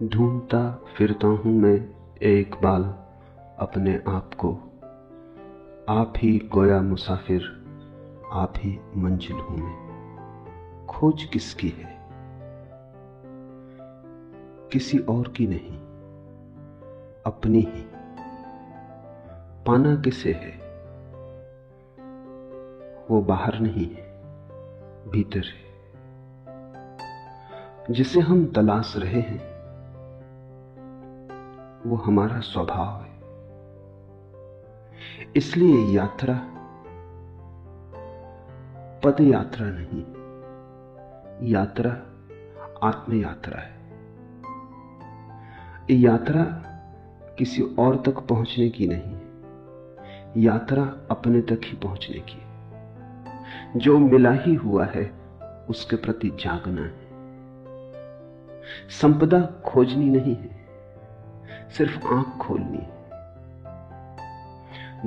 ढूंढता फिरता हूं मैं एक बाल अपने आप को। आप ही गोया मुसाफिर, आप ही मंजिल हूं मैं। खोज किसकी है? किसी और की नहीं, अपनी ही। पाना किसे है? वो बाहर नहीं है, भीतर है। जिसे हम तलाश रहे हैं वो हमारा स्वभाव है। इसलिए यात्रा पद यात्रा नहीं, यात्रा आत्म यात्रा है। यात्रा किसी और तक पहुंचने की नहीं, यात्रा अपने तक ही पहुंचने की। जो मिला ही हुआ है उसके प्रति जागना है। संपदा खोजनी नहीं है, सिर्फ आंख खोलनी है।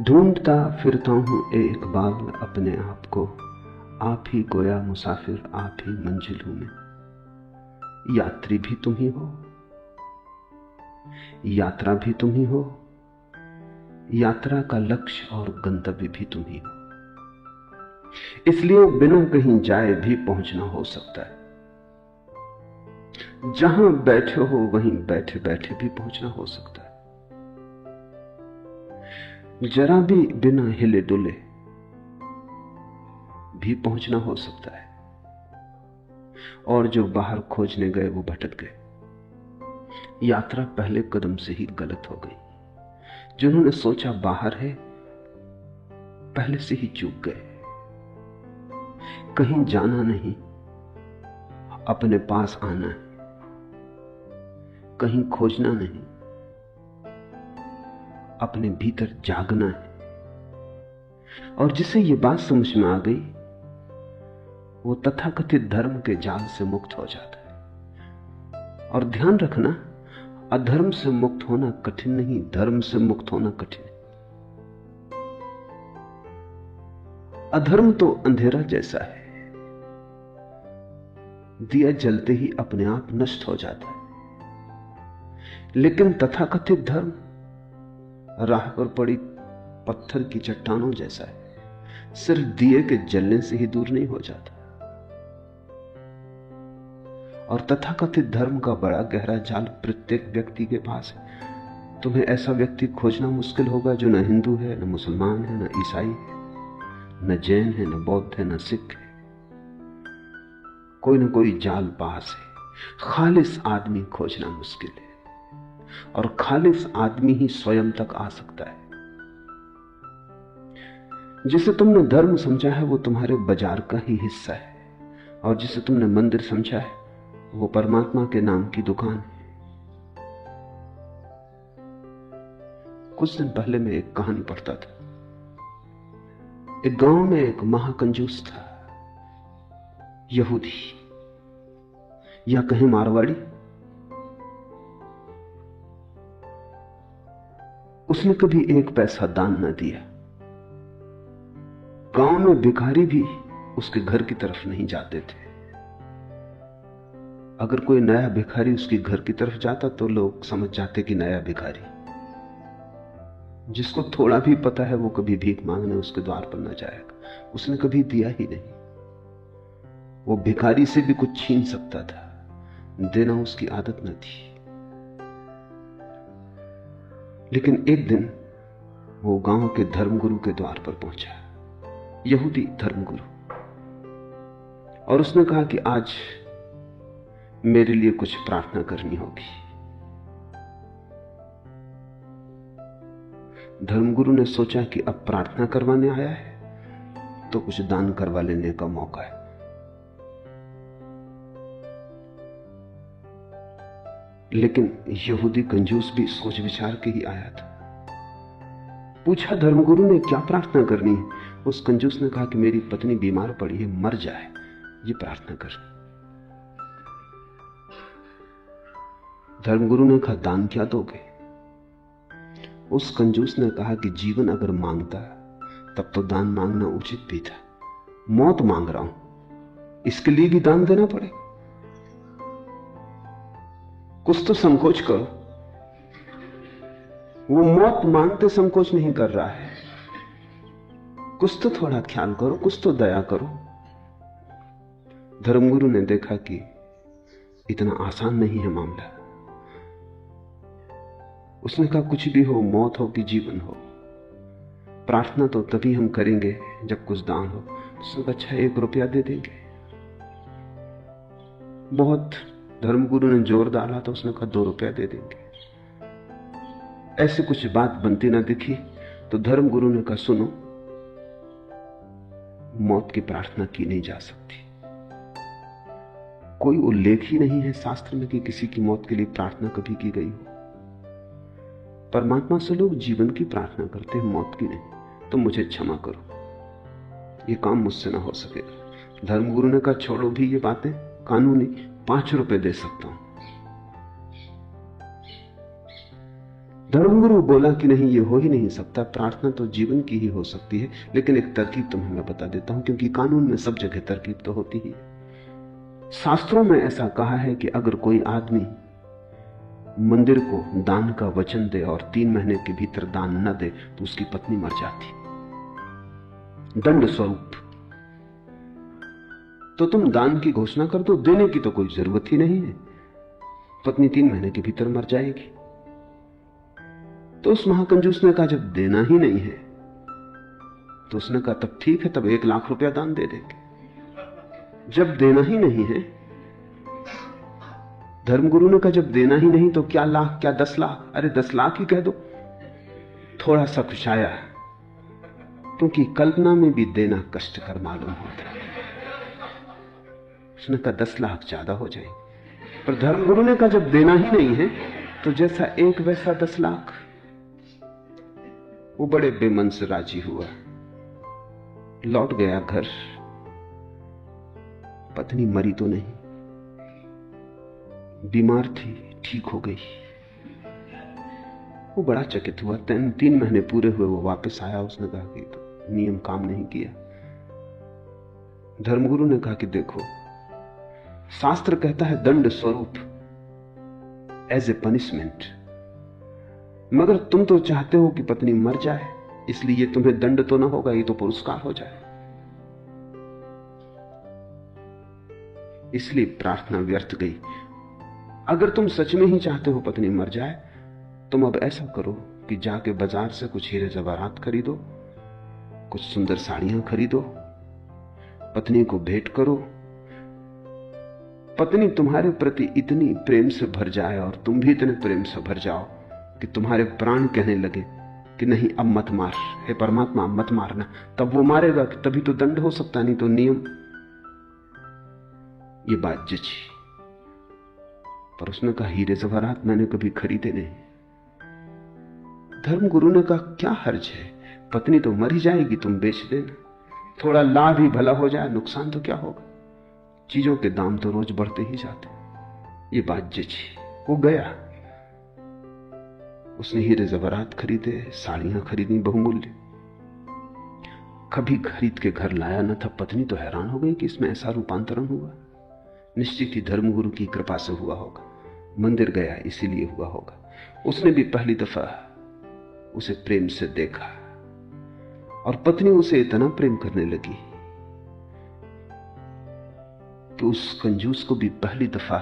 ढूंढता फिरता हूं एक बाल अपने आप को। आप ही गोया मुसाफिर, आप ही मंजिल हूं मैं। यात्री भी तुम ही हो, यात्रा भी तुम ही हो, यात्रा का लक्ष्य और गंतव्य भी तुम ही हो। इसलिए बिना कहीं जाए भी पहुंचना हो सकता है। जहां बैठे हो वहीं बैठे बैठे भी पहुंचना हो सकता है। जरा भी बिना हिले डुले भी पहुंचना हो सकता है। और जो बाहर खोजने गए वो भटक गए। यात्रा पहले कदम से ही गलत हो गई। जिन्होंने सोचा बाहर है, पहले से ही चूक गए। कहीं जाना नहीं, अपने पास आना है। कहीं खोजना नहीं, अपने भीतर जागना है। और जिसे ये बात समझ में आ गई वो तथाकथित धर्म के जाल से मुक्त हो जाता है। और ध्यान रखना, अधर्म से मुक्त होना कठिन नहीं, धर्म से मुक्त होना कठिन है। अधर्म तो अंधेरा जैसा है, दिया जलते ही अपने आप नष्ट हो जाता है। लेकिन तथाकथित धर्म राह पर पड़ी पत्थर की चट्टानों जैसा है, सिर्फ दिए के जलने से ही दूर नहीं हो जाता। और तथाकथित धर्म का बड़ा गहरा जाल प्रत्येक व्यक्ति के पास है। तुम्हें ऐसा व्यक्ति खोजना मुश्किल होगा जो न हिंदू है, न मुसलमान है, न ईसाई है, न जैन है, न बौद्ध है, न सिख है। कोई न कोई जाल पास है। खालिस आदमी खोजना मुश्किल है, और खालिस आदमी ही स्वयं तक आ सकता है। जिसे तुमने धर्म समझा है वो तुम्हारे बाजार का ही हिस्सा है, और जिसे तुमने मंदिर समझा है वो परमात्मा के नाम की दुकान है। कुछ दिन पहले मैं एक कहानी पढ़ता था। एक गांव में एक महाकंजूस था, यहूदी या कहीं मारवाड़ी। उसने कभी एक पैसा दान न दिया। गांव में भिखारी भी उसके घर की तरफ नहीं जाते थे। अगर कोई नया भिखारी उसके घर की तरफ जाता तो लोग समझ जाते कि नया भिखारी। जिसको थोड़ा भी पता है वो कभी भीख मांगने उसके द्वार पर न जाएगा। उसने कभी दिया ही नहीं। वो भिखारी से भी कुछ छीन सकता था, देना उसकी आदत न थी। लेकिन एक दिन वो गांव के धर्मगुरु के द्वार पर पहुंचा, यहूदी धर्मगुरु, और उसने कहा कि आज मेरे लिए कुछ प्रार्थना करनी होगी। धर्मगुरु ने सोचा कि अब प्रार्थना करवाने आया है तो कुछ दान करवा लेने का मौका है। लेकिन यहूदी कंजूस भी सोच विचार के ही आया था। पूछा धर्मगुरु ने क्या प्रार्थना करनी है। उस कंजूस ने कहा कि मेरी पत्नी बीमार पड़ी है, मर जाए, ये प्रार्थना करनी। धर्मगुरु ने कहा दान क्या दोगे? उस कंजूस ने कहा कि जीवन अगर मांगता तब तो दान मांगना उचित भी था। मौत मांग रहा हूं, इसके लिए भी दान देना पड़े। कुछ तो संकोच करो। वो मौत मांगते संकोच नहीं कर रहा है। कुछ तो थोड़ा ख्याल करो, कुछ तो दया करो। धर्मगुरु ने देखा कि इतना आसान नहीं है मामला। उसने कहा कुछ भी हो, मौत हो कि जीवन हो, प्रार्थना तो तभी हम करेंगे जब कुछ दान हो। उसने कहा अच्छा 1 रुपया दे देंगे। बहुत धर्मगुरु ने जोर डाला तो उसने कहा 2 रुपया दे देंगे। ऐसे कुछ बात बनती ना दिखी तो धर्मगुरु ने कहा सुनो, मौत की प्रार्थना की नहीं जा सकती। कोई उल्लेख ही नहीं है शास्त्र में कि किसी की मौत के लिए प्रार्थना कभी की गई हो। परमात्मा से लोग जीवन की प्रार्थना करते हैं, मौत की नहीं। तो मुझे क्षमा करो, ये काम मुझसे ना हो सकेगा। धर्मगुरु ने कहा छोड़ो भी ये बातें कानूनी, 5 रुपए दे सकता हूं। धर्मगुरु बोला कि नहीं, ये हो ही नहीं सकता, प्रार्थना तो जीवन की ही हो सकती है। लेकिन एक तरकीब तुम्हें मैं बता देता हूं, क्योंकि कानून में सब जगह तरकीब तो होती ही है। शास्त्रों में ऐसा कहा है कि अगर कोई आदमी मंदिर को दान का वचन दे और 3 महीने के भीतर दान न दे तो उसकी पत्नी मर जाती, दंड स्वरूप। तो तुम दान की घोषणा कर दो, देने की तो कोई जरूरत ही नहीं है, पत्नी 3 महीने के भीतर मर जाएगी। तो उस महाकंजूस ने कहा जब देना ही नहीं है तो उसने कहा तब ठीक है, तब 1 लाख रुपया दान दे देंगे। जब देना ही नहीं है, धर्मगुरु ने कहा जब देना ही नहीं तो क्या लाख, क्या 10 लाख, अरे 10 लाख ही कह दो। थोड़ा सा खुशाया, क्योंकि कल्पना में भी देना कष्टकर मालूम होता है। उसने कहा 10 लाख ज्यादा हो जाएंगे। पर धर्मगुरु ने कहा जब देना ही नहीं है तो जैसा 1 वैसा 10 लाख। वो बड़े बेमन से राजी हुआ, लौट गया घर। पत्नी मरी तो नहीं, बीमार थी, ठीक हो गई। वो बड़ा चकित हुआ। 3 महीने पूरे हुए, वो वापस आया। उसने कहा कि तो नियम काम नहीं किया। धर्मगुरु ने कहा कि देखो, शास्त्र कहता है दंड स्वरूप, एज ए पनिशमेंट, मगर तुम तो चाहते हो कि पत्नी मर जाए, इसलिए तुम्हें दंड तो ना होगा, ये तो पुरस्कार हो जाए। इसलिए प्रार्थना व्यर्थ गई। अगर तुम सच में ही चाहते हो पत्नी मर जाए, तुम अब ऐसा करो कि जाके बाजार से कुछ हीरे जवाहरात खरीदो, कुछ सुंदर साड़ियां खरीदो, पत्नी को भेंट करो। पत्नी तुम्हारे प्रति इतनी प्रेम से भर जाए और तुम भी इतने प्रेम से भर जाओ कि तुम्हारे प्राण कहने लगे कि नहीं अब मत मार, हे परमात्मा मत मारना। तब वो मारेगा, तभी तो दंड हो सकता, नहीं तो नियम। ये बात जची। पर उसने कहा हीरे जवाहरात मैंने कभी खरीदे नहीं। धर्मगुरु ने कहा क्या हर्ज है, पत्नी तो मर ही जाएगी, तुम बेच देना, थोड़ा लाभ ही भला हो जाए, नुकसान तो क्या होगा। चीजों के दाम तो रोज बढ़ते ही जाते। ये बात जची। वो गया, उसने हीरे जवाहरात खरीदे, साड़ियां खरीदी बहुमूल्य। कभी खरीद के घर लाया न था। पत्नी तो हैरान हो गई कि इसमें ऐसा रूपांतरण हुआ। निश्चित ही धर्मगुरु की कृपा से हुआ होगा, मंदिर गया इसीलिए हुआ होगा। उसने भी पहली दफा उसे प्रेम से देखा और पत्नी उसे इतना प्रेम करने लगी कि उस कंजूस को भी पहली दफा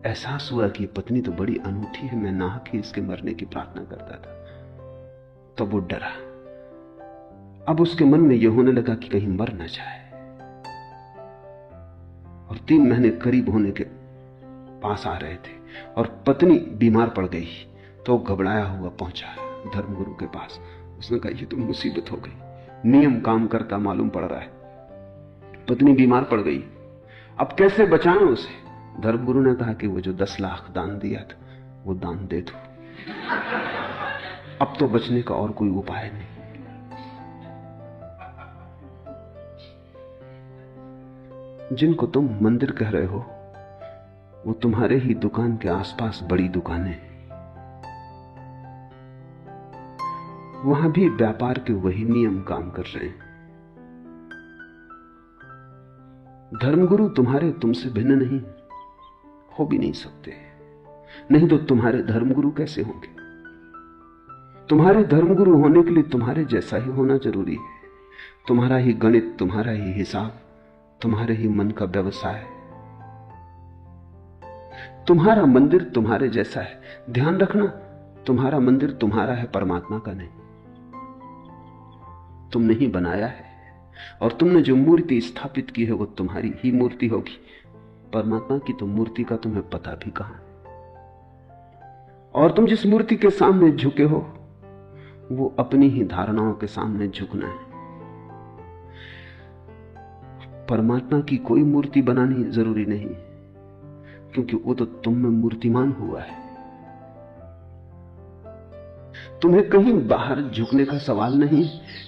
एहसास हुआ कि पत्नी तो बड़ी अनूठी है, मैं नाहक ही इसके मरने की प्रार्थना करता था। तो वो डरा। अब उसके मन में यह होने लगा कि कहीं मर ना जाए। और 3 महीने करीब होने के पास आ रहे थे और पत्नी बीमार पड़ गई। तो घबराया हुआ पहुंचा धर्मगुरु के पास। उसने कहा ये तो मुसीबत हो गई, नियम काम करता मालूम पड़ रहा है, पत्नी बीमार पड़ गई, अब कैसे बचाएं उसे। धर्मगुरु ने कहा कि वो जो 10 लाख दान दिया था वो दान दे दो, अब तो बचने का और कोई उपाय नहीं। जिनको तुम मंदिर कह रहे हो वो तुम्हारे ही दुकान के आसपास बड़ी दुकानें हैं, वहां भी व्यापार के वही नियम काम कर रहे हैं। धर्मगुरु तुम्हारे तुमसे भिन्न नहीं, हो भी नहीं सकते। नहीं तो तुम्हारे धर्मगुरु कैसे होंगे? तुम्हारे धर्मगुरु होने के लिए तुम्हारे जैसा ही होना जरूरी है। तुम्हारा ही गणित, तुम्हारा ही हिसाब, तुम्हारे ही मन का व्यवसाय, तुम्हारा मंदिर तुम्हारे जैसा है। ध्यान रखना, तुम्हारा मंदिर तुम्हारा है, परमात्मा का नहीं। तुमने ही बनाया है और तुमने जो मूर्ति स्थापित की है वो तुम्हारी ही मूर्ति होगी। परमात्मा की तो मूर्ति का तुम्हें पता भी कहां है। और तुम जिस मूर्ति के सामने झुके हो वो अपनी ही धारणाओं के सामने झुकना है। परमात्मा की कोई मूर्ति बनानी जरूरी नहीं, क्योंकि वो तो तुम में मूर्तिमान हुआ है। तुम्हें कहीं बाहर झुकने का सवाल नहीं,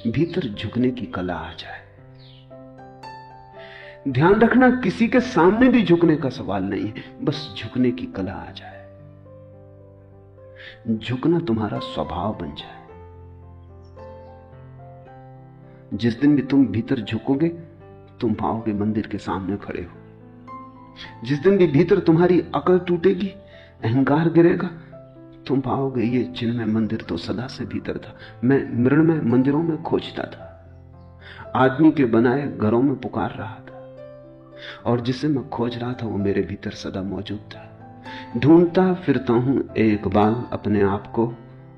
भीतर झुकने की कला आ जाए। ध्यान रखना, किसी के सामने भी झुकने का सवाल नहीं है, बस झुकने की कला आ जाए। झुकना तुम्हारा स्वभाव बन जाए। जिस दिन भी तुम भीतर झुकोगे, तुम पाओगे मंदिर के सामने खड़े हो। जिस दिन भी भीतर तुम्हारी अकल टूटेगी, अहंकार गिरेगा, तुम पाओगे ये चिन्ह में मंदिर तो सदा से भीतर था। मैं मृण में मंदिरों में खोजता था, आदमी के बनाए घरों में पुकार रहा था, और जिसे मैं खोज रहा था वो मेरे भीतर सदा मौजूद था। ढूंढता फिरता हूं एक बाल अपने आप को,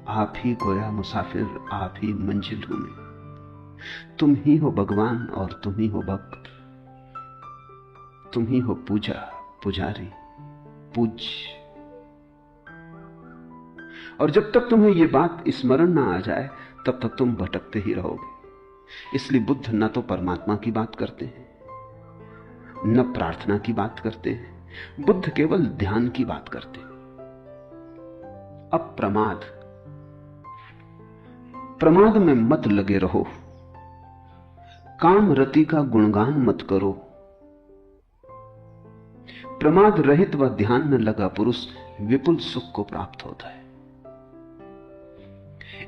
आप ही गोया मुसाफिर, आप ही मंजिल हूं मैं। तुम ही हो भगवान और तुम ही हो भक्त, तुम ही हो पूजा, पुजारी, पूज्य। और जब तक तुम्हें यह बात स्मरण ना आ जाए तब तक तुम भटकते ही रहोगे। इसलिए बुद्ध न तो परमात्मा की बात करते हैं, न प्रार्थना की बात करते हैं, बुद्ध केवल ध्यान की बात करते हैं। अब प्रमाद में मत लगे रहो, काम रति का गुणगान मत करो। प्रमाद रहित व ध्यान में लगा पुरुष विपुल सुख को प्राप्त होता है।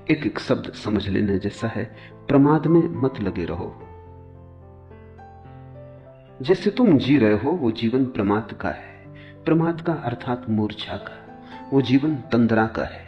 एक एक शब्द समझ लेने जैसा है। प्रमाद में मत लगे रहो। जैसे तुम जी रहे हो वो जीवन प्रमाद का है। प्रमाद का अर्थात मूर्छा का, वो जीवन तंद्रा का है।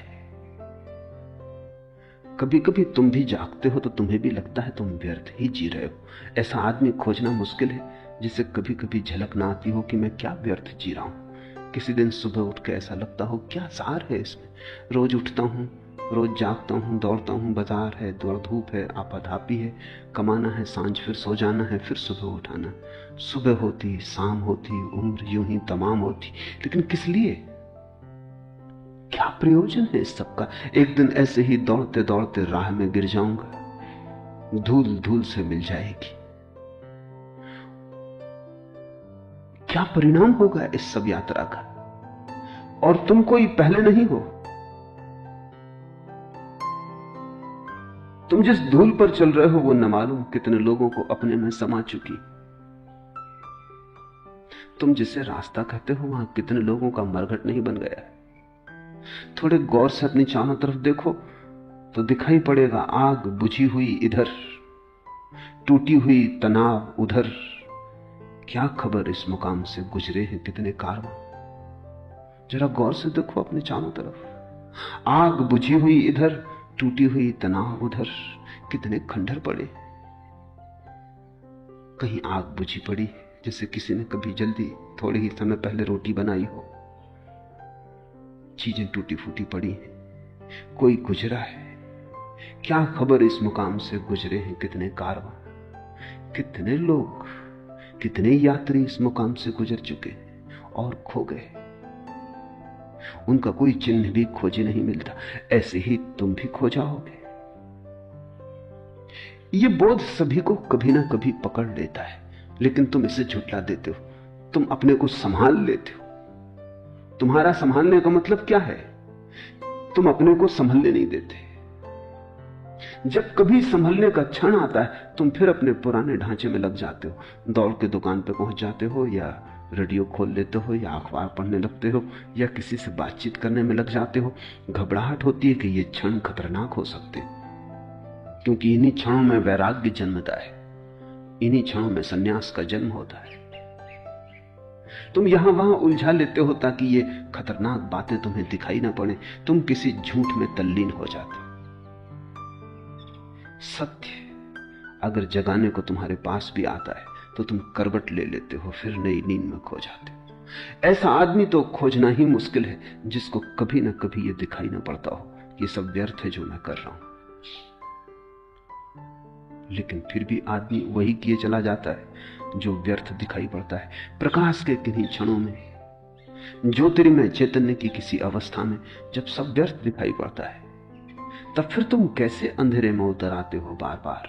कभी कभी तुम भी जागते हो तो तुम्हें भी लगता है तुम व्यर्थ ही जी रहे हो। ऐसा आदमी खोजना मुश्किल है जिसे कभी कभी झलक ना आती हो कि मैं क्या व्यर्थ जी रहा हूं। किसी दिन सुबह उठ के ऐसा लगता हो क्या सार है इसमें। रोज उठता हूं, रोज जागता हूं, दौड़ता हूं, बाजार है, दौड़ धूप है, आपाधापी है, कमाना है, सांझ फिर सो जाना है, फिर सुबह उठाना। सुबह होती, शाम होती, उम्र यूं ही तमाम होती, लेकिन किस लिए? क्या प्रयोजन है इस सबका? एक दिन ऐसे ही दौड़ते दौड़ते राह में गिर जाऊंगा, धूल धूल से मिल जाएगी। क्या परिणाम होगा इस सब यात्रा का? और तुम कोई पहले नहीं हो। तुम जिस धूल पर चल रहे हो वो न मालूम कितने लोगों को अपने में समा चुकी। तुम जिसे रास्ता कहते हो वहां कितने लोगों का मरघट नहीं बन गया है। थोड़े गौर से अपनी चारों तरफ देखो तो दिखाई पड़ेगा आग बुझी हुई इधर, टूटी हुई तनाव उधर। क्या खबर इस मुकाम से गुजरे हैं कितने कारवां। जरा गौर से देखो अपने चारों तरफ, आग बुझी हुई इधर, टूटी हुई तनाव उधर। कितने खंडर पड़े। कहीं आग बुझी पड़ी जैसे किसी ने कभी जल्दी थोड़े ही समय पहले रोटी बनाई हो। चीजें टूटी फूटी पड़ी हैं। कोई गुजरा है। क्या खबर इस मुकाम से गुजरे हैं कितने कारवां। कितने लोग, कितने यात्री इस मुकाम से गुजर चुके और खो गए। उनका कोई चिन्ह भी खोजे नहीं मिलता। ऐसे ही तुम भी खो जाओगे। ये बोध सभी को कभी ना कभी पकड़ लेता है, लेकिन तुम इसे झुठला देते हो। तुम अपने को संभाल लेते हो। तुम्हारा संभालने का मतलब क्या है? तुम अपने को संभलने नहीं देते। जब कभी संभलने का क्षण आता है तुम फिर अपने पुराने ढांचे में लग जाते हो। दौड़ के दुकान पे पहुंच जाते हो, या रेडियो खोल लेते हो, या अखबार पढ़ने लगते हो, या किसी से बातचीत करने में लग जाते हो। घबराहट होती है कि ये क्षण खतरनाक हो सकते, क्योंकि इन्हीं क्षणों में वैराग्य जन्मता है, इन्हीं क्षणों में सन्यास का जन्म होता है। तुम यहां वहां उलझा लेते हो ताकि ये खतरनाक बातें तुम्हें दिखाई ना पड़े। तुम किसी झूठ में तल्लीन हो जाते हो। सत्य अगर जगाने को तुम्हारे पास भी आता है तो तुम करवट ले लेते हो, फिर नई नींद में खो जाते हो। ऐसा आदमी तो खोजना ही मुश्किल है जिसको कभी ना कभी ये दिखाई ना पड़ता हो ये सब व्यर्थ है जो मैं कर रहा हूं। लेकिन फिर भी आदमी वही किए चला जाता है जो व्यर्थ दिखाई पड़ता है। प्रकाश के किन्हीं क्षणों में, ज्योतिर्मय चैतन्य की किसी अवस्था में जब सब व्यर्थ दिखाई पड़ता है, तब फिर तुम कैसे अंधेरे में उतर आते हो बार बार।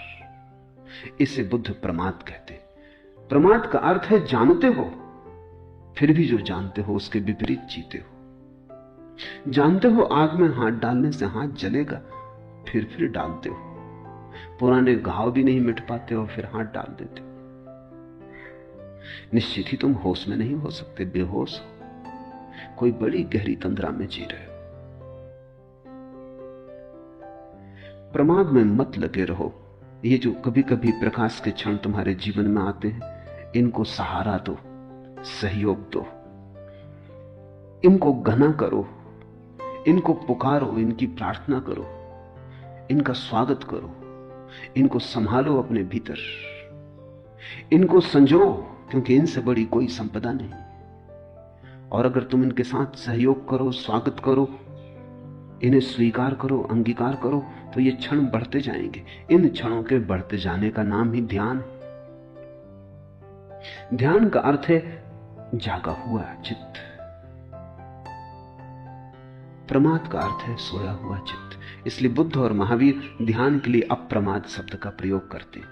इसे बुद्ध प्रमाद कहते। प्रमाद का अर्थ है जानते हो, फिर भी जो जानते हो उसके विपरीत जीते हो। जानते हो आग में हाथ डालने से हाथ जलेगा, फिर डालते हो। पुराने घाव भी नहीं मिट पाते हो, फिर हाथ डाल देते हो। निश्चित ही तुम होश में नहीं हो सकते, बेहोश हो, कोई बड़ी गहरी तंद्रा में जी रहे हो। प्रमाद में मत लगे रहो। ये जो कभी कभी प्रकाश के क्षण तुम्हारे जीवन में आते हैं, इनको सहारा दो, सहयोग दो, इनको घना करो, इनको पुकारो, इनकी प्रार्थना करो, इनका स्वागत करो, इनको संभालो अपने भीतर, इनको संजो, क्योंकि इनसे बड़ी कोई संपदा नहीं। और अगर तुम इनके साथ सहयोग करो, स्वागत करो, इन्हें स्वीकार करो, अंगीकार करो, तो ये क्षण बढ़ते जाएंगे। इन क्षणों के बढ़ते जाने का नाम ही ध्यान है। ध्यान का अर्थ है जागा हुआ चित्त। प्रमाद का अर्थ है सोया हुआ चित्त। इसलिए बुद्ध और महावीर ध्यान के लिए अप्रमाद शब्द का प्रयोग करते हैं।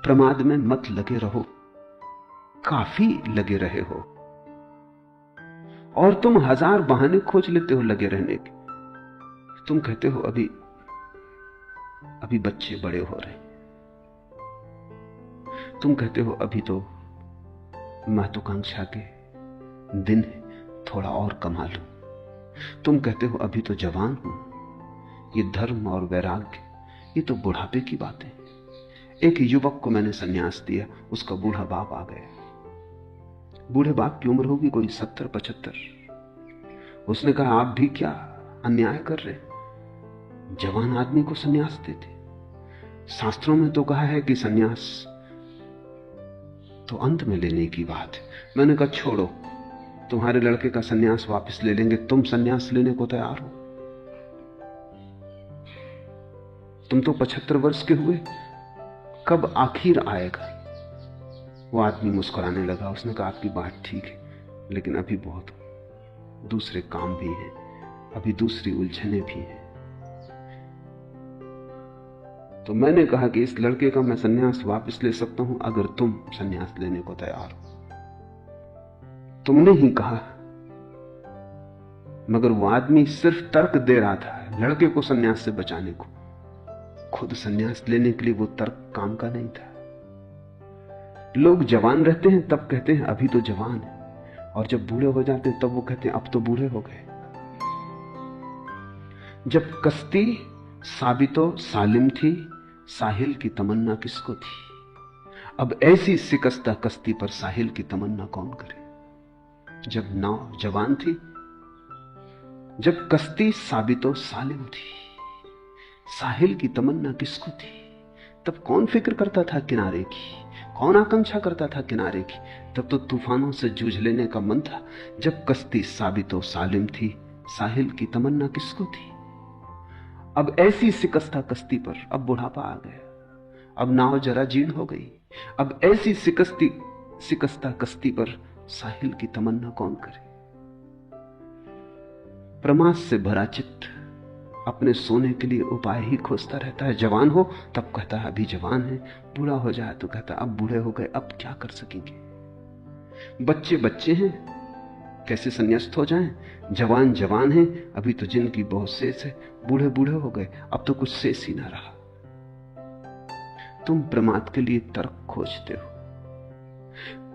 प्रमाद में मत लगे रहो, काफी लगे रहे हो। और तुम हजार बहाने खोज लेते हो लगे रहने के। तुम कहते हो अभी बच्चे बड़े हो रहे हैं। तुम कहते हो अभी तो महत्वाकांक्षा के दिन है, थोड़ा और कमा लूं। तुम कहते हो अभी तो जवान हूं, ये धर्म और वैराग्य ये तो बुढ़ापे की बातें। एक युवक को मैंने संन्यास दिया, उसका बूढ़ा बाप आ गया। बूढ़े बाप की उम्र होगी कोई 70-75। उसने कहा आप भी क्या अन्याय कर रहे, जवान आदमी को संन्यास देते। शास्त्रों में तो कहा है कि संन्यास तो अंत में लेने की बात है। मैंने कहा छोड़ो, तुम्हारे लड़के का संन्यास वापस ले लेंगे, तुम संन्यास लेने को तैयार हो? तुम तो 75 वर्ष के हुए, कब आखिर आएगा? वो आदमी मुस्कुराने लगा। उसने कहा आपकी बात ठीक है, लेकिन अभी बहुत दूसरे काम भी हैं, अभी दूसरी उलझने भी हैं। तो मैंने कहा कि इस लड़के का मैं संन्यास वापस ले सकता हूं अगर तुम संन्यास लेने को तैयार हो। तुमने ही कहा। मगर वो आदमी सिर्फ तर्क दे रहा था लड़के को संन्यास से बचाने को, खुद संन्यास लेने के लिए वो तर्क काम का नहीं था। लोग जवान रहते हैं तब कहते हैं अभी तो जवान है, और जब बूढ़े हो जाते हैं तब वो कहते हैं अब तो बूढ़े हो गए। जब कश्ती साबितो सालिम थी, साहिल की तमन्ना किसको थी? अब ऐसी शिकस्ता कश्ती पर साहिल की तमन्ना कौन करे? जब नाव जवान थी, जब कश्ती साबितो सालिम थी, साहिल की तमन्ना किसको थी? तब कौन फिक्र करता था किनारे की, कौन आकांक्षा करता था किनारे की? तब तो तूफानों से जूझ लेने का मन था। जब कश्ती साबितो सालिम थी, साहिल की तमन्ना किसको थी? अब ऐसी शिकस्ता कश्ती पर, अब बुढ़ापा आ गया, अब नाव जरा जीर्ण हो गई, अब ऐसी शिकस्ता कश्ती पर साहिल की तमन्ना कौन करे? प्रमाद से भरा चित्त अपने सोने के लिए उपाय ही खोजता रहता है। जवान हो तब कहता है अभी जवान है, बूढ़ा हो जाए तो कहता अब बूढ़े हो गए, अब क्या कर सकेंगे। बच्चे बच्चे हैं, कैसे संन्यास्त हो जाएं? जवान जवान हैं, अभी तो जिनकी बहुत शेष है, बूढ़े बूढ़े हो गए, अब तो कुछ शेष ही ना रहा। तुम प्रमाद के लिए तर्क खोजते हो।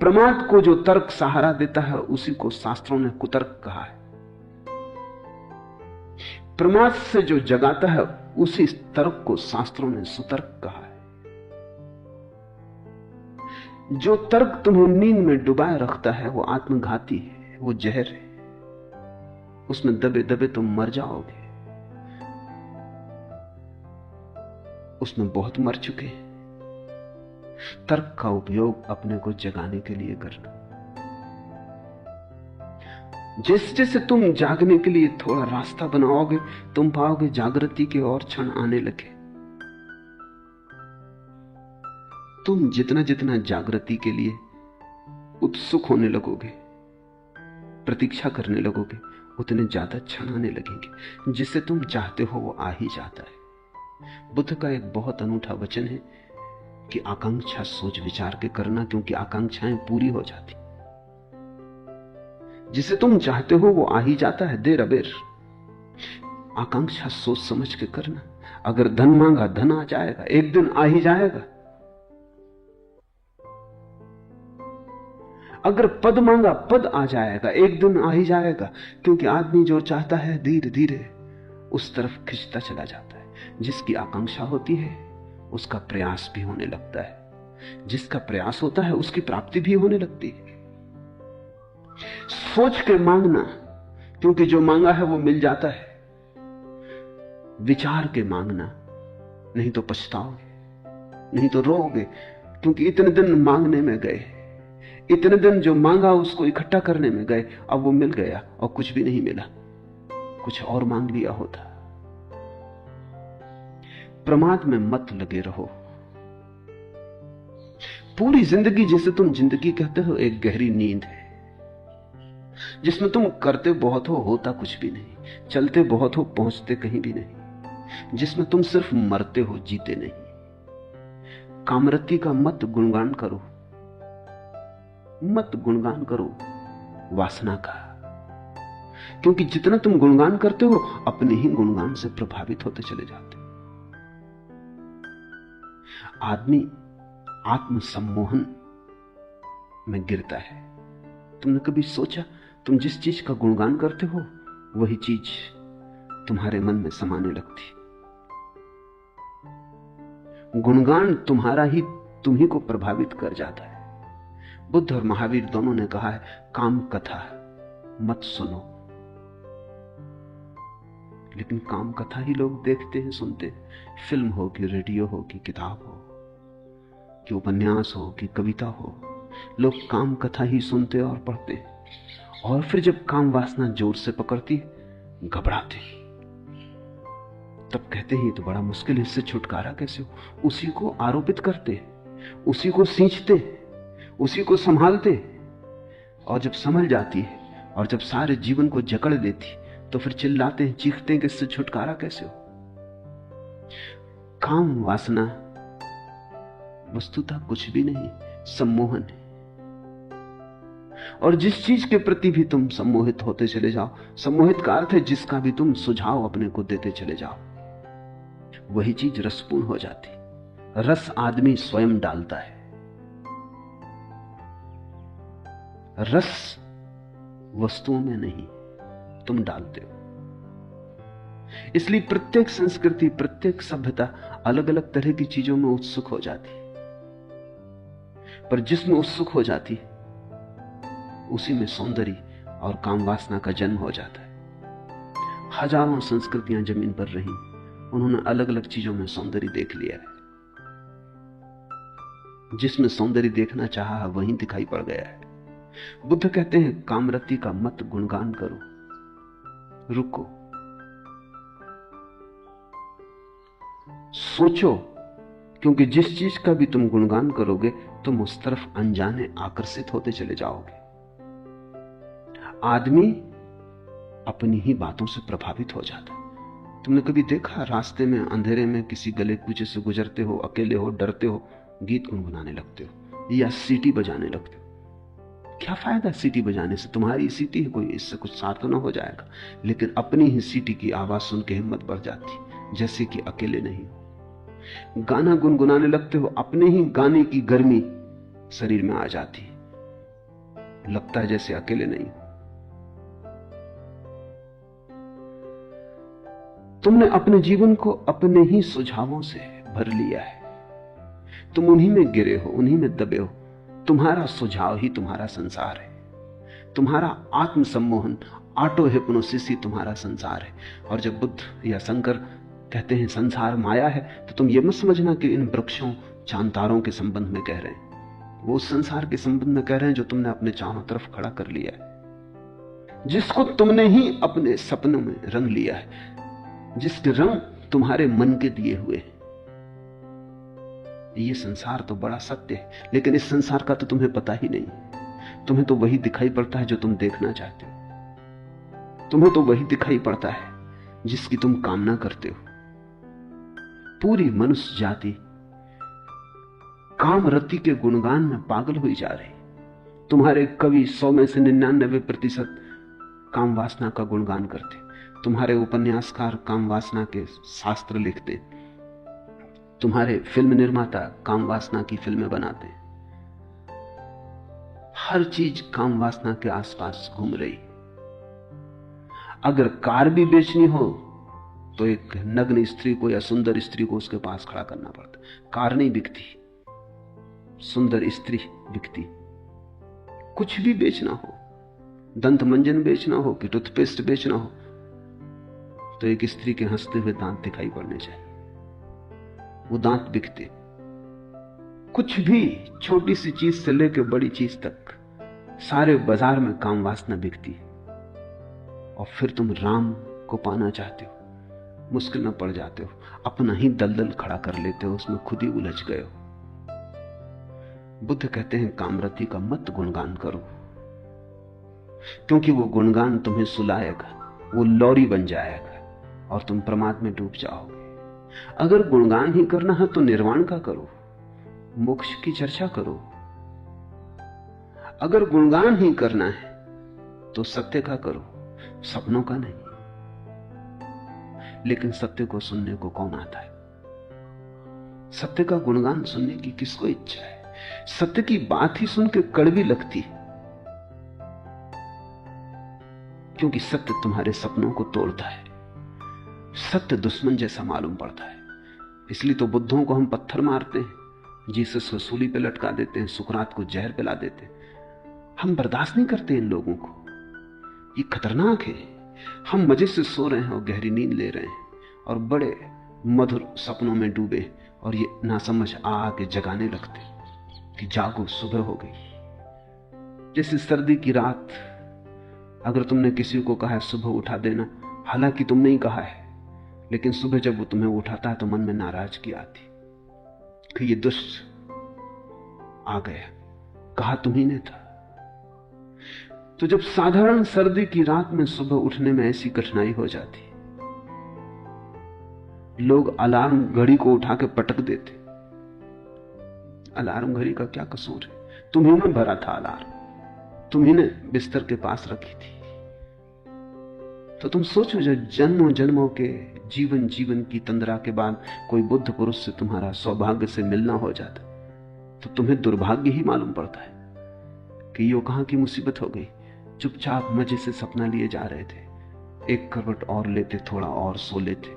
प्रमाद को जो तर्क सहारा देता है उसी को शास्त्रों ने कुतर्क कहा है। प्रमाद से जो जगाता है उसी तर्क को शास्त्रों ने सुतर्क कहा है। जो तर्क तुम्हें नींद में डुबाए रखता है वो आत्मघाती है, वो जहर है। उसमें दबे दबे तुम मर जाओगे। उसमें बहुत मर चुके हैं। तर्क का उपयोग अपने को जगाने के लिए करना। जैसे जैसे तुम जागने के लिए थोड़ा रास्ता बनाओगे, तुम पाओगे जागृति के और क्षण आने लगे। तुम जितना जितना जागृति के लिए उत्सुक होने लगोगे, प्रतीक्षा करने लगोगे, उतने ज्यादा क्षण आने लगेंगे। जिसे तुम चाहते हो वो आ ही जाता है। बुद्ध का एक बहुत अनूठा वचन है कि आकांक्षा सोच विचार के करना, क्योंकि आकांक्षाएं पूरी हो जाती। जिसे तुम चाहते हो वो आ ही जाता है, देर अबेर। आकांक्षा सोच समझ के करना। अगर धन मांगा, धन आ जाएगा, एक दिन आ ही जाएगा। अगर पद मांगा, पद आ जाएगा, एक दिन आ ही जाएगा। क्योंकि आदमी जो चाहता है धीरे धीरे उस तरफ खिंचता चला जाता है। जिसकी आकांक्षा होती है उसका प्रयास भी होने लगता है। जिसका प्रयास होता है उसकी प्राप्ति भी होने लगती है। सोच के मांगना, क्योंकि जो मांगा है वो मिल जाता है। विचार के मांगना, नहीं तो पछताओगे, नहीं तो रोओगे। क्योंकि इतने दिन मांगने में गए, इतने दिन जो मांगा उसको इकट्ठा करने में गए, अब वो मिल गया और कुछ भी नहीं मिला, कुछ और मांग लिया होता। प्रमाद में मत लगे रहो। पूरी जिंदगी, जिसे तुम जिंदगी कहते हो, एक गहरी नींद है जिसमें तुम करते बहुत हो, होता कुछ भी नहीं, चलते बहुत हो, पहुंचते कहीं भी नहीं, जिसमें तुम सिर्फ मरते हो, जीते नहीं। कामरति का मत गुणगान करो, मत गुणगान करो वासना का। क्योंकि जितना तुम गुणगान करते हो, अपने ही गुणगान से प्रभावित होते चले जाते हो। आदमी आत्मसम्मोहन में गिरता है। तुमने कभी सोचा, तुम जिस चीज का गुणगान करते हो वही चीज तुम्हारे मन में समाने लगती। गुणगान तुम्हारा ही तुम ही को प्रभावित कर जाता है। बुद्ध और महावीर दोनों ने कहा है, काम कथा मत सुनो। लेकिन काम कथा ही लोग देखते हैं, सुनते हैं। फिल्म हो कि रेडियो हो कि किताब हो कि उपन्यास हो कि कविता हो, लोग काम कथा ही सुनते और पढ़ते हैं। और फिर जब काम वासना जोर से पकड़ती, घबराते, तब कहते हैं ये तो बड़ा मुश्किल है, इससे छुटकारा कैसे हो। उसी को आरोपित करते, उसी को सींचते, उसी को संभालते। और जब संभल जाती है और जब सारे जीवन को जकड़ लेती, तो फिर चिल्लाते हैं, चीखते हैं कि इससे छुटकारा कैसे हो। काम वासना वस्तुतः कुछ भी नहीं, सम्मोहन है। और जिस चीज के प्रति भी तुम सम्मोहित होते चले जाओ, सम्मोहित का अर्थ है जिसका भी तुम सुझाव अपने को देते चले जाओ, वही चीज रसपूर्ण हो जाती। रस आदमी स्वयं डालता है। रस वस्तुओं में नहीं, तुम डालते हो। इसलिए प्रत्येक संस्कृति, प्रत्येक सभ्यता अलग अलग तरह की चीजों में उत्सुक हो जाती, पर जिसमें उत्सुक हो जाती उसी में सौंदर्य और काम वासना का जन्म हो जाता है। हजारों संस्कृतियां जमीन पर रही, उन्होंने अलग अलग चीजों में सौंदर्य देख लिया है। जिसमें सौंदर्य देखना चाहा वहीं दिखाई पड़ गया है। बुद्ध कहते हैं, कामरति का मत गुणगान करो, रुको, सोचो। क्योंकि जिस चीज का भी तुम गुणगान करोगे, तुम उस तरफ अनजाने आकर्षित होते चले जाओगे। आदमी अपनी ही बातों से प्रभावित हो जाता है। तुमने कभी देखा, रास्ते में अंधेरे में किसी गले कूचे से गुजरते हो, अकेले हो, डरते हो, गीत गुनगुनाने लगते हो या सीटी बजाने लगते हो। क्या फायदा सीटी बजाने से? तुम्हारी सीटी है कोई, इससे कुछ सार्थक न हो जाएगा। लेकिन अपनी ही सीटी की आवाज सुन के हिम्मत बढ़ जाती, जैसे कि अकेले नहीं हो। गाना गुनगुनाने लगते हो, अपने ही गाने की गर्मी शरीर में आ जाती, लगता है जैसे अकेले नहीं हो। तुमने अपने जीवन को अपने ही सुझावों से भर लिया है। तुम उन्हीं में गिरे हो, उन्हीं में दबे हो। तुम्हारा सुझाव ही तुम्हारा संसार है, तुम्हारा आत्म सम्मोहन, ऑटो हिप्नोसिस ही तुम्हारा संसार है। और जब बुद्ध या शंकर कहते हैं संसार माया है, तो तुम ये मत समझना कि इन वृक्षों चांतारों के संबंध में कह रहे हैं। वो उस संसार के संबंध में कह रहे हैं जो तुमने अपने चारों तरफ खड़ा कर लिया है, जिसको तुमने ही अपने सपनों में रंग लिया है, जिसके रंग तुम्हारे मन के दिए हुए हैं। ये संसार तो बड़ा सत्य है, लेकिन इस संसार का तो तुम्हें पता ही नहीं। तुम्हें तो वही दिखाई पड़ता है जो तुम देखना चाहते हो, तुम्हें तो वही दिखाई पड़ता है जिसकी तुम कामना करते हो। पूरी मनुष्य जाति कामरति के गुणगान में पागल हुई जा रही। तुम्हारे कवि 100 में से 99% काम वासना का गुणगान करते, तुम्हारे उपन्यासकार काम वासना के शास्त्र लिखते, तुम्हारे फिल्म निर्माता काम वासना की फिल्में बनाते। हर चीज काम वासना के आसपास घूम रही। अगर कार भी बेचनी हो तो एक नग्न स्त्री को या सुंदर स्त्री को उसके पास खड़ा करना पड़ता। कार नहीं बिकती, सुंदर स्त्री बिकती। कुछ भी बेचना हो, दंत मंजन बेचना हो कि टूथपेस्ट बेचना हो, तो एक स्त्री के हंसते हुए दांत दिखाई पड़ने चाहिए, वो दांत बिकते। कुछ भी, छोटी सी चीज से लेकर बड़ी चीज तक, सारे बाजार में काम वासना बिकती। और फिर तुम राम को पाना चाहते हो, मुश्किल में पड़ जाते हो, अपना ही दलदल खड़ा कर लेते हो, उसमें खुद ही उलझ गए हो। बुद्ध कहते हैं कामरति का मत गुणगान करो, क्योंकि वो गुणगान तुम्हें सुलाएगा, वो लौरी बन जाएगा और तुम प्रमाद में डूब जाओगे। अगर गुणगान ही करना है तो निर्वाण का करो, मोक्ष की चर्चा करो। अगर गुणगान ही करना है तो सत्य का करो, सपनों का नहीं। लेकिन सत्य को सुनने को कौन आता है? सत्य का गुणगान सुनने की किसको इच्छा है? सत्य की बात ही सुन के कड़वी लगती है, क्योंकि सत्य तुम्हारे सपनों को तोड़ता है। सत्य दुश्मन जैसा मालूम पड़ता है। इसलिए तो बुद्धों को हम पत्थर मारते हैं, जीसस को सूली पे लटका देते हैं, सुकरात को जहर पिला देते हैं। हम बर्दाश्त नहीं करते इन लोगों को, ये खतरनाक है। हम मजे से सो रहे हैं और गहरी नींद ले रहे हैं और बड़े मधुर सपनों में डूबे, और ये नासमझ आके जगाने लगते कि जागो, सुबह हो गई। जैसे सर्दी की रात, अगर तुमने किसी को कहा है सुबह उठा देना, हालांकि तुमने ही कहा है, लेकिन सुबह जब वो तुम्हें उठाता है तो मन में नाराजगी आती कि ये दुष्ट आ गया, कहा तुम्ही ने था। तो जब साधारण सर्दी की रात में सुबह उठने में ऐसी कठिनाई हो जाती, लोग अलार्म घड़ी को उठा के पटक देते। अलार्म घड़ी का क्या कसूर है? तुम्ही ने भरा था अलार्म, तुम्ही ने बिस्तर के पास रखी थी। तो तुम सोचो, जब जन्मों जन्मों के जीवन की तंद्रा के बाद कोई बुद्ध पुरुष से तुम्हारा सौभाग्य से मिलना हो जाता, तो तुम्हें दुर्भाग्य ही मालूम पड़ता है कि यो कहां की मुसीबत हो गई। चुपचाप मजे से सपना लिए जा रहे थे, एक करवट और लेते, थोड़ा और सो लेते।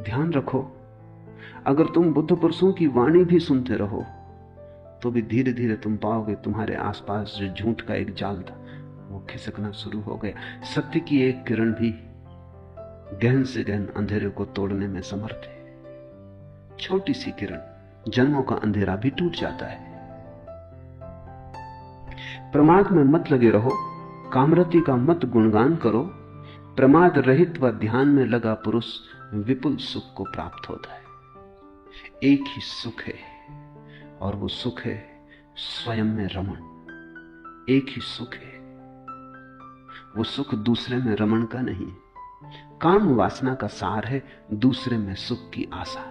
ध्यान रखो, अगर तुम बुद्ध पुरुषों की वाणी भी सुनते रहो तो भी धीरे धीरे तुम पाओगे तुम्हारे आसपास जो झूठ का एक जाल था वो खिसकना शुरू हो गया। सत्य की एक किरण भी गहन से गहन अंधेरे को तोड़ने में समर्थ है। छोटी सी किरण, जन्मों का अंधेरा भी टूट जाता है। प्रमाद में मत लगे रहो, कामरति का मत गुणगान करो। प्रमाद रहित व ध्यान में लगा पुरुष विपुल सुख को प्राप्त होता है। एक ही सुख है और वो सुख है स्वयं में रमण। एक ही सुख है, वो सुख दूसरे में रमण का नहीं। काम वासना का सार है दूसरे में सुख की आशा।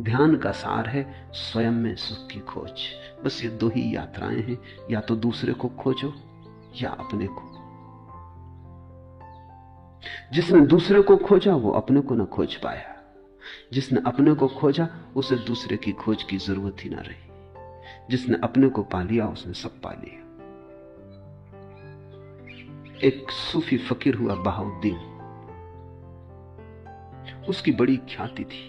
ध्यान का सार है स्वयं में सुख की खोज। बस ये दो ही यात्राएं हैं, या तो दूसरे को खोजो या अपने को। जिसने दूसरे को खोजा वो अपने को न खोज पाया, जिसने अपने को खोजा उसे दूसरे की खोज की जरूरत ही ना रही। जिसने अपने को पा लिया उसने सब पा लिया। एक सूफी फकीर हुआ बहाउद्दीन, उसकी बड़ी ख्याति थी,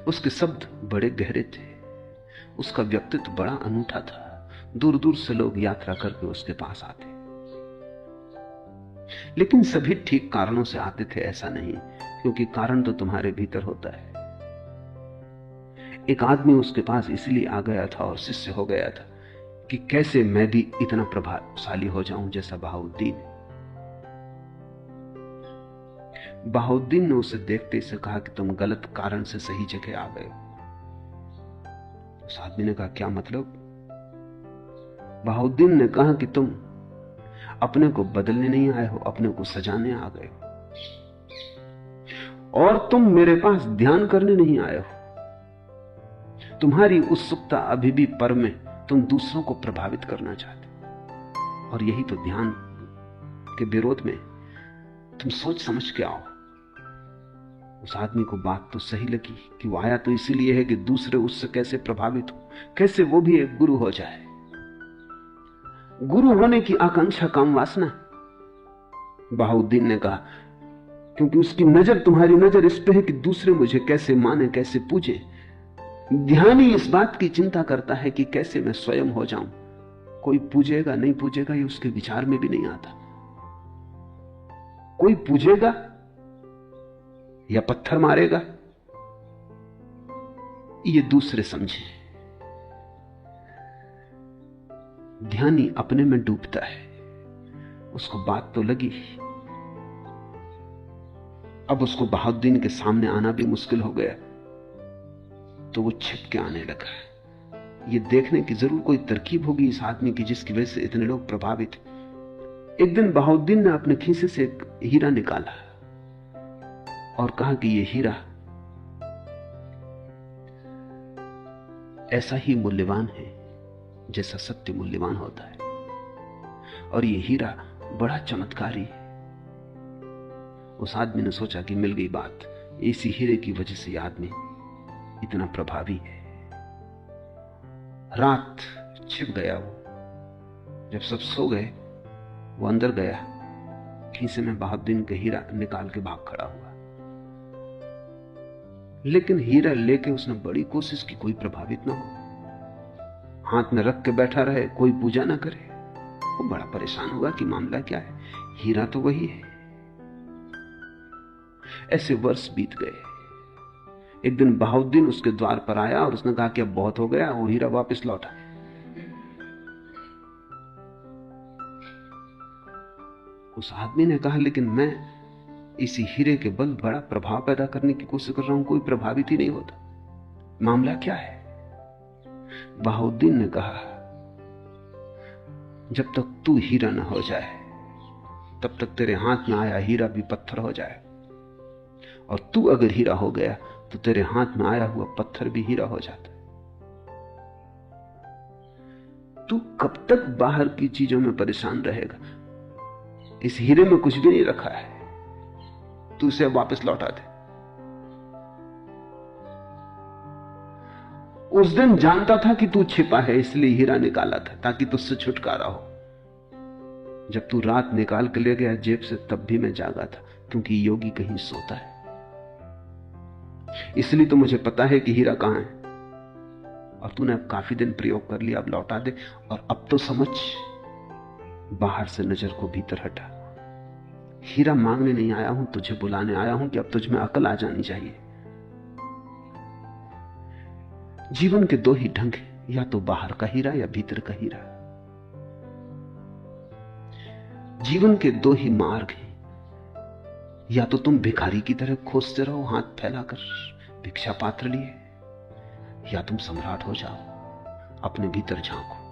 उसके शब्द बड़े गहरे थे। उसका व्यक्तित्व बड़ा अनूठा था। दूर दूर से लोग यात्रा करके उसके पास आते, लेकिन सभी ठीक कारणों से आते थे ऐसा नहीं, क्योंकि कारण तो तुम्हारे भीतर होता है। एक आदमी उसके पास इसलिए आ गया था और शिष्य हो गया था कि कैसे मैं भी इतना प्रभावशाली हो जाऊं जैसा बहाउद्दीन। बहाउद्दीन ने उसे देखते ही कहा कि तुम गलत कारण से सही जगह आ गए। उस आदमी ने कहा, क्या मतलब? बहाउद्दीन ने कहा कि तुम अपने को बदलने नहीं आए हो, अपने को सजाने आ गए हो, और तुम मेरे पास ध्यान करने नहीं आए हो। तुम्हारी उत्सुकता अभी भी पर में, तुम दूसरों को प्रभावित करना चाहते हो, और यही तो ध्यान के विरोध में। तुम सोच समझ के आओ। उस आदमी को बात तो सही लगी कि वो आया तो इसीलिए है कि दूसरे उससे कैसे प्रभावित हो, कैसे वो भी एक गुरु हो जाए। गुरु होने की आकांक्षा काम वासना। बहाउद्दीन ने कहा, क्योंकि उसकी नजर, तुम्हारी नजर इस पे है कि दूसरे मुझे कैसे माने, कैसे पूजे। ध्यानी इस बात की चिंता करता है कि कैसे मैं स्वयं हो जाऊं। कोई पूजेगा नहीं पूजेगा ये उसके विचार में भी नहीं आता। कोई पूजेगा या पत्थर मारेगा ये दूसरे समझे। ध्यानी अपने में डूबता है। उसको बात तो लगी। अब उसको बहाउद्दीन के सामने आना भी मुश्किल हो गया, तो वो छिप के आने लगा। ये देखने की जरूर कोई तरकीब होगी इस आदमी की जिसकी वजह से इतने लोग प्रभावित। एक दिन बहाउद्दीन ने अपने खीसे से एक हीरा निकाला और कहा कि ये हीरा ऐसा ही मूल्यवान है जैसा सत्य मूल्यवान होता है, और ये हीरा बड़ा चमत्कारी है। उस आदमी ने सोचा कि मिल गई बात, इसी हीरे की वजह से यह आदमी इतना प्रभावी है। रात छिप गया वो। जब सब सो गए, वो अंदर गया, खीसे में बहाउद्दीन का हीरा निकाल के भाग खड़ा हुआ। लेकिन हीरा लेके उसने बड़ी कोशिश की, कोई प्रभावित ना हो, हाथ में रख के बैठा रहे, कोई पूजा ना करे। वो बड़ा परेशान हुआ कि मामला क्या है, हीरा तो वही है। ऐसे वर्ष बीत गए। एक दिन बहाउद्दीन उसके द्वार पर आया और उसने कहा कि अब बहुत हो गया, वो हीरा वापस लौटा। उस आदमी ने कहा, लेकिन मैं इसी हीरे के बल बड़ा प्रभाव पैदा करने की कोशिश कर रहा हूं, कोई प्रभावित ही नहीं होता, मामला क्या है? बहाउद्दीन ने कहा, जब तक तू हीरा न हो जाए तब तक तेरे हाथ में आया हीरा भी पत्थर हो जाए, और तू अगर हीरा हो गया तो तेरे हाथ में आया हुआ पत्थर भी हीरा हो जाता है। तू कब तक बाहर की चीजों में परेशान रहेगा? इस हीरे में कुछ भी नहीं रखा है, तू इसे वापस लौटा दे। उस दिन जानता था कि तू छिपा है, इसलिए हीरा निकाला था ताकि तुझसे छुटकारा हो। जब तू रात निकाल के ले गया जेब से, तब भी मैं जागा था, क्योंकि योगी कहीं सोता है। इसलिए तो मुझे पता है कि हीरा कहां है, और तूने अब काफी दिन प्रयोग कर लिया, अब लौटा दे। और अब तो समझ, बाहर से नजर को भीतर हटा। हीरा मांगने नहीं आया हूं, तुझे बुलाने आया हूं कि अब तुझ में अकल आ जानी चाहिए। जीवन के दो ही ढंग हैं, या तो बाहर का हीरा या भीतर का हीरा। जीवन के दो ही मार्ग हैं, या तो तुम भिखारी की तरह खोजते रहो हाथ फैलाकर भिक्षा पात्र लिए, या तुम सम्राट हो जाओ, अपने भीतर झांको।